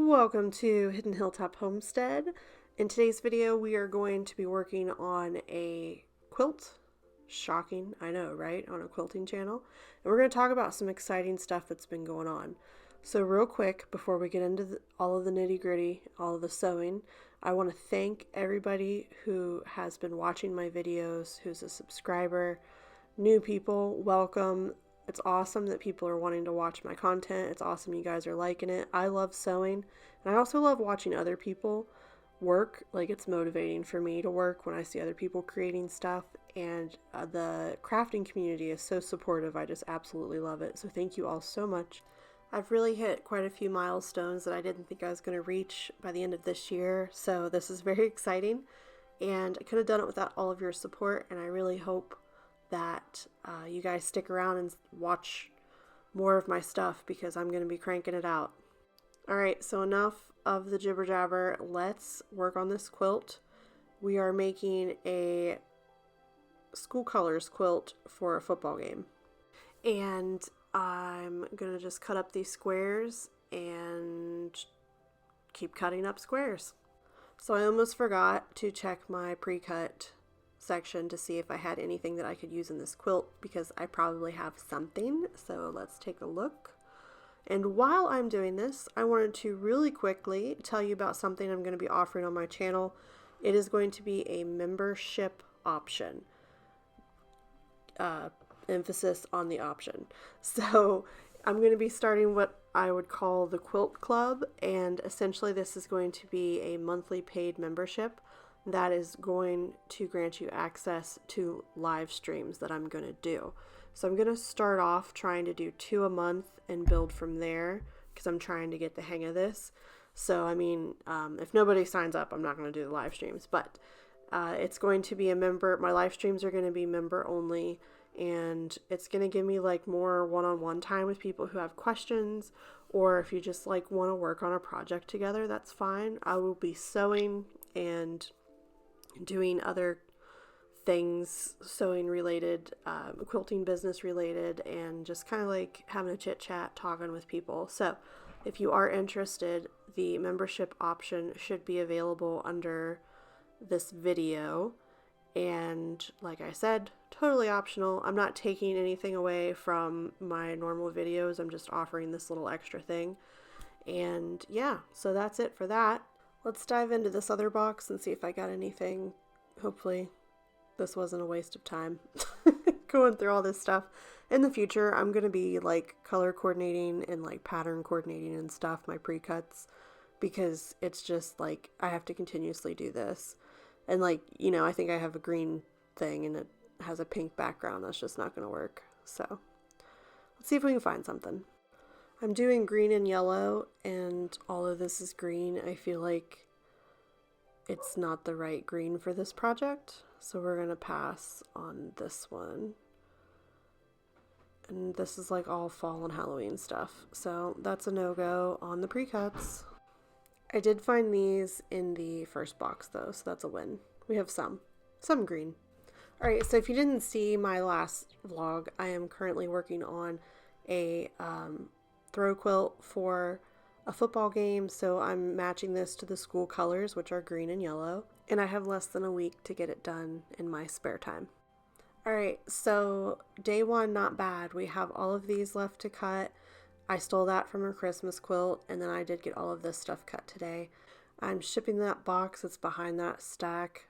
Welcome to Hidden Hilltop Homestead. In today's video, we are going to be working on a quilt. Shocking, I know, right? On a quilting channel. And we're going to talk about some exciting stuff that's been going on. So real quick, before we get into all of the nitty gritty, all of the sewing, I want to thank everybody who has been watching my videos, who's a subscriber. New people, welcome. It's awesome that people are wanting to watch my content. It's awesome you guys are liking it. I love sewing, and I also love watching other people work. Like, it's motivating for me to work when I see other people creating stuff, and the crafting community is so supportive. I just absolutely love it. So thank you all so much. I've really hit quite a few milestones that I didn't think I was going to reach by the end of this year, so this is very exciting, and I could have done it without all of your support, and I really hope that you guys stick around and watch more of my stuff because I'm going to be cranking it out. Alright, so enough of the jibber jabber. Let's work on this quilt. We are making a school colors quilt for a football game. And I'm going to just cut up these squares and keep cutting up squares. So I almost forgot to check my pre-cut section to see if I had anything that I could use in this quilt, because I probably have something. So let's take a look. And while I'm doing this, I wanted to really quickly tell you about something I'm going to be offering on my channel. It is going to be a membership option. Emphasis on the option. So I'm going to be starting what I would call the Quilt Club, and essentially this is going to be a monthly paid membership that is going to grant you access to live streams that I'm going to do. So I'm going to start off trying to do 2 a month and build from there, because I'm trying to get the hang of this. So I mean, if nobody signs up, I'm not going to do the live streams, but it's going to be a member. My live streams are going to be member only, and it's going to give me like more one-on-one time with people who have questions, or if you just like want to work on a project together, that's fine. I will be sewing and doing other things, sewing related, quilting business related, and just kind of like having a chit chat, talking with people. So if you are interested, the membership option should be available under this video. And like I said, totally optional. I'm not taking anything away from my normal videos. I'm just offering this little extra thing. And yeah, so that's it for that. Let's dive into this other box and see if I got anything. Hopefully this wasn't a waste of time going through all this stuff. In the future, I'm going to be like color coordinating and like pattern coordinating and stuff, my pre-cuts, because it's just like I have to continuously do this. And like, you know, I think I have a green thing and it has a pink background. That's just not going to work. So let's see if we can find something. I'm doing green and yellow, and all of this is green. I feel like it's not the right green for this project, so we're going to pass on this one. And this is like all fall and Halloween stuff, so that's a no-go on the pre-cuts. I did find these in the first box though, so that's a win. We have some green. Alright, so if you didn't see my last vlog, I am currently working on a throw quilt for a football game, so I'm matching this to the school colors, which are green and yellow, and I have less than a week to get it done in my spare time. Alright, so day one, not bad. We have all of these left to cut. I stole that from a Christmas quilt, and then I did get all of this stuff cut today. I'm shipping that box that's behind that stack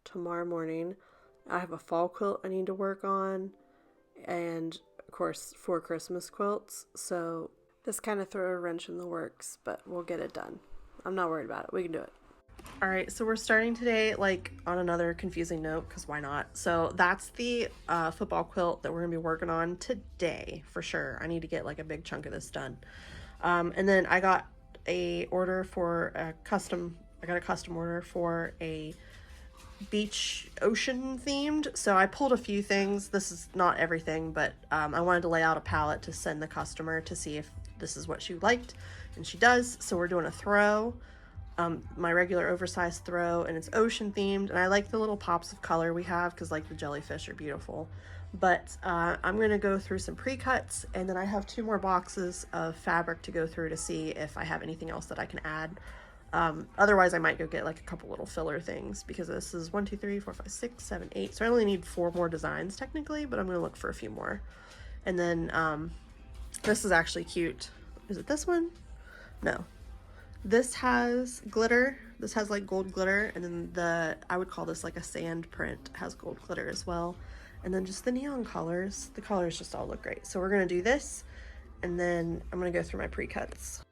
tomorrow morning. I have a fall quilt I need to work on, and of course 4 Christmas quilts, so this kind of threw a wrench in the works, but we'll get it done. I'm not worried about it. We can do it. Alright, so we're starting today like on another confusing note, because why not? So that's the football quilt that we're going to be working on today for sure. I need to get like a big chunk of this done. And then I got a order for a custom order for a beach ocean themed. So I pulled a few things. This is not everything, but I wanted to lay out a palette to send the customer to see if this is what she liked, and she does. So we're doing a throw, my regular oversized throw, and it's ocean themed, and I like the little pops of color we have because like the jellyfish are beautiful. But I'm going to go through some pre-cuts, and then I have 2 more boxes of fabric to go through to see if I have anything else that I can add. Otherwise I might go get like a couple little filler things, because this is 1, 2, 3, 4, 5, 6, 7, 8. So I only need 4 more designs technically, but I'm going to look for a few more. And then this is actually cute. Is it this one? No. This has glitter. This has like gold glitter, and then I would call this like a sand print, has gold glitter as well. And then just the neon colors. The colors just all look great. So we're going to do this, and then I'm going to go through my pre-cuts.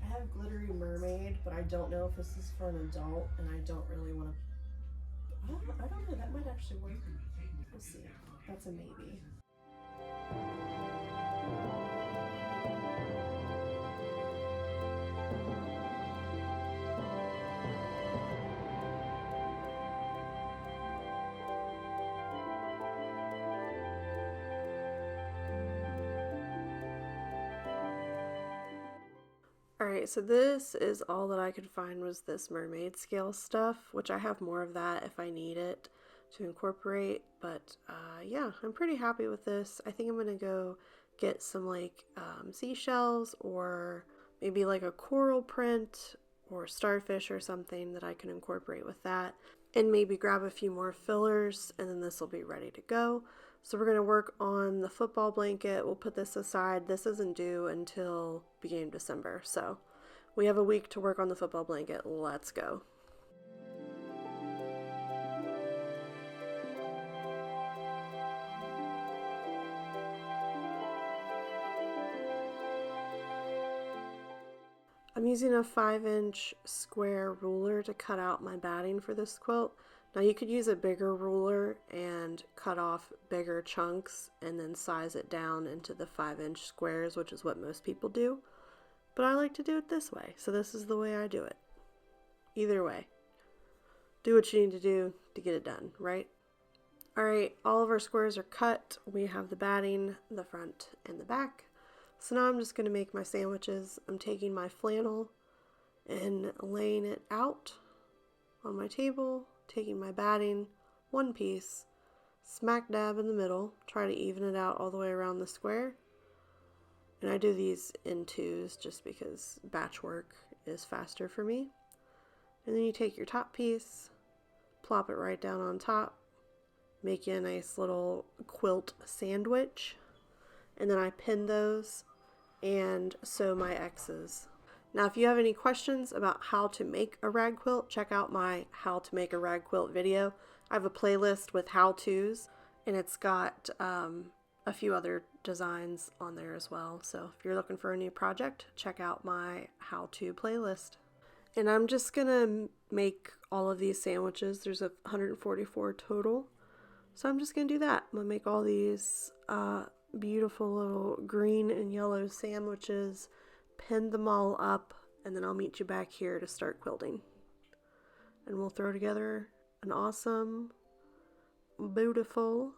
I have glittery mermaid, but I don't know if this is for an adult, and I don't really want to. I don't know. That might actually work. We'll see. That's a maybe. Alright, so this is all that I could find was this mermaid scale stuff, which I have more of that if I need it to incorporate, but yeah, I'm pretty happy with this. I think I'm gonna go get some like seashells, or maybe like a coral print or starfish or something that I can incorporate with that, and maybe grab a few more fillers, and then this will be ready to go. So we're going to work on the football blanket. We'll put this aside. This isn't due until beginning of December, so we have a week to work on the football blanket. Let's go. I'm using a 5-inch square ruler to cut out my batting for this quilt. Now you could use a bigger ruler and cut off bigger chunks and then size it down into the 5-inch squares, which is what most people do. But I like to do it this way, so this is the way I do it. Either way, do what you need to do to get it done, right? Alright, all of our squares are cut. We have the batting, the front, and the back. So now I'm just going to make my sandwiches. I'm taking my flannel and laying it out on my table, taking my batting, one piece, smack dab in the middle, try to even it out all the way around the square. And I do these in 2s just because batch work is faster for me. And then you take your top piece, plop it right down on top, make you a nice little quilt sandwich, and then I pin those and sew my X's. Now, if you have any questions about how to make a rag quilt, check out my how to make a rag quilt video. I have a playlist with how-tos, and it's got a few other designs on there as well. So if you're looking for a new project, check out my how-to playlist. And I'm just gonna make all of these sandwiches. There's 144 total. So I'm just gonna do that. I'm gonna make all these beautiful little green and yellow sandwiches, pin them all up, and then I'll meet you back here to start quilting. And we'll throw together an awesome, beautiful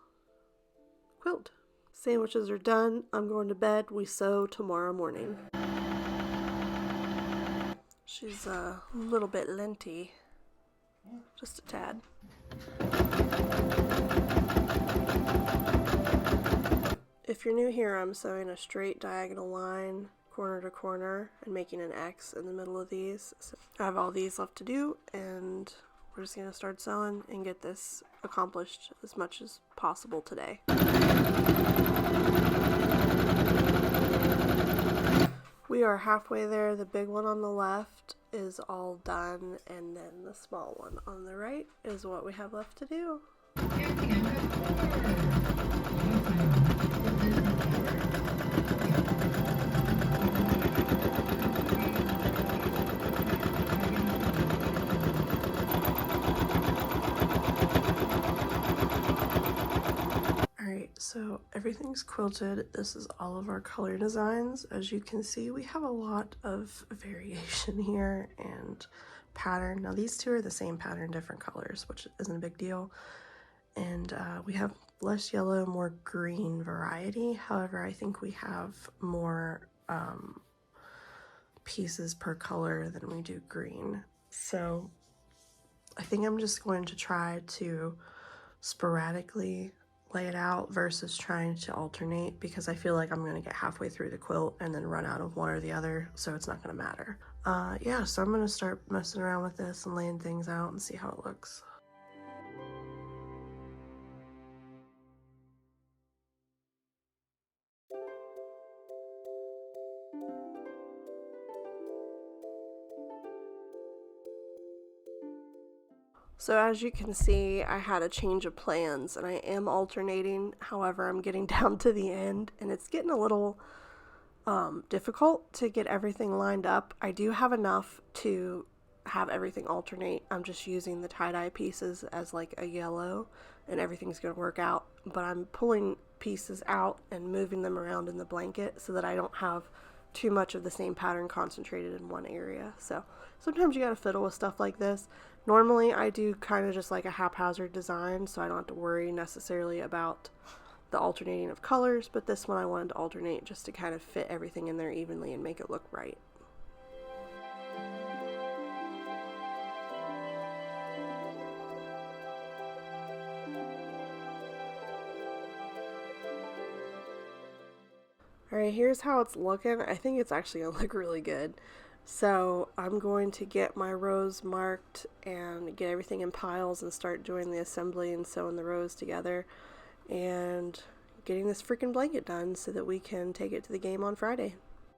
quilt. Sandwiches are done. I'm going to bed. We sew tomorrow morning. She's a little bit linty, just a tad. If you're new here, I'm sewing a straight diagonal line corner to corner and making an X in the middle of these. So I have all these left to do, and we're just going to start sewing and get this accomplished as much as possible today. We are halfway there. The big one on the left is all done, and then the small one on the right is what we have left to do. Alright, so everything's quilted. This is all of our color designs. As you can see, we have a lot of variation here and pattern. Now these two are the same pattern, different colors, which isn't a big deal. And we have less yellow, more green variety. However, I think we have more pieces per color than we do green. So I think I'm just going to try to sporadically lay it out versus trying to alternate, because I feel like I'm going to get halfway through the quilt and then run out of one or the other, so it's not going to matter. Yeah, so I'm going to start messing around with this and laying things out and see how it looks. So as you can see, I had a change of plans and I am alternating. However, I'm getting down to the end and it's getting a little difficult to get everything lined up. I do have enough to have everything alternate. I'm just using the tie-dye pieces as like a yellow and everything's going to work out. But I'm pulling pieces out and moving them around in the blanket so that I don't have too much of the same pattern concentrated in one area. So sometimes you gotta fiddle with stuff like this. Normally I do kind of just like a haphazard design, so I don't have to worry necessarily about the alternating of colors, but this one I wanted to alternate just to kind of fit everything in there evenly and make it look right. Alright, here's how it's looking. I think it's actually going to look really good. So I'm going to get my rows marked and get everything in piles and start doing the assembly and sewing the rows together and getting this freaking blanket done so that we can take it to the game on Friday.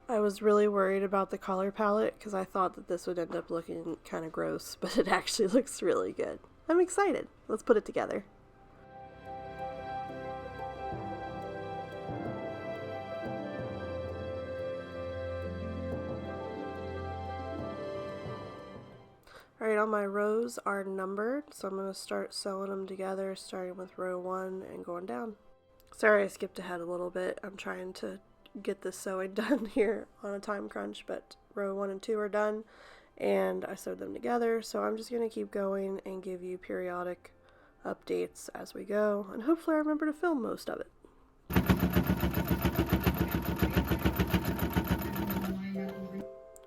I was really worried about the color palette because I thought that this would end up looking kind of gross, but it actually looks really good. I'm excited. Let's put it together. Alright, all my rows are numbered, so I'm going to start sewing them together, starting with row 1 and going down. Sorry I skipped ahead a little bit. I'm trying to get this sewing done here on a time crunch, but row 1 and 2 are done, and I sewed them together, so I'm just going to keep going and give you periodic updates as we go, and hopefully I remember to film most of it.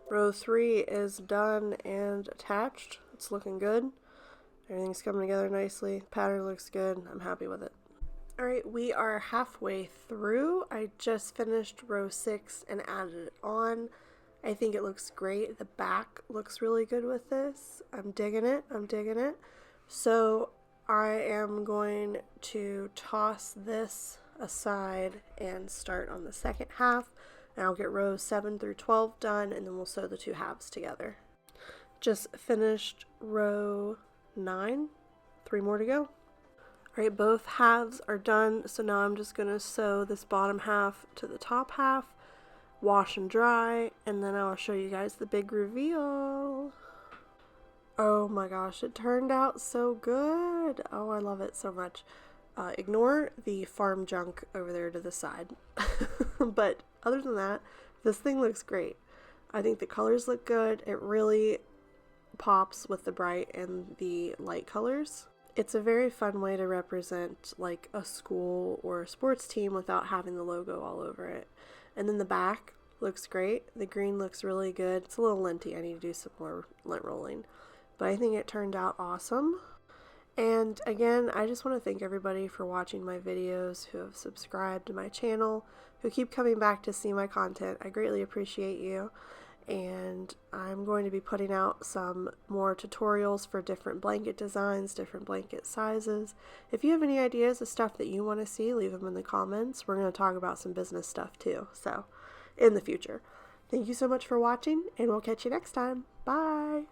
Row 3 is done and attached. It's looking good. Everything's coming together nicely. Pattern looks good. I'm happy with it. Alright, we are halfway through. I just finished row 6 and added it on. I think it looks great. The back looks really good with this. I'm digging it. I'm digging it. So I am going to toss this aside and start on the second half. And I'll get rows 7 through 12 done, and then we'll sew the two halves together. Just finished row 9, 3 more to go. Alright, both halves are done, so now I'm just going to sew this bottom half to the top half, wash and dry, and then I'll show you guys the big reveal. Oh my gosh, it turned out so good. Oh, I love it so much. Ignore the farm junk over there to the side. But other than that, this thing looks great. I think the colors look good. It really pops with the bright and the light colors. It's a very fun way to represent like a school or a sports team without having the logo all over it. And then the back looks great. The green looks really good. It's a little linty. I need to do some more lint rolling. But I think it turned out awesome. And again, I just want to thank everybody for watching my videos, who have subscribed to my channel, who keep coming back to see my content. I greatly appreciate you. And I'm going to be putting out some more tutorials for different blanket designs, different blanket sizes. If you have any ideas of stuff that you want to see, leave them in the comments. We're going to talk about some business stuff too, so in the future. Thank you so much for watching, and we'll catch you next time. Bye!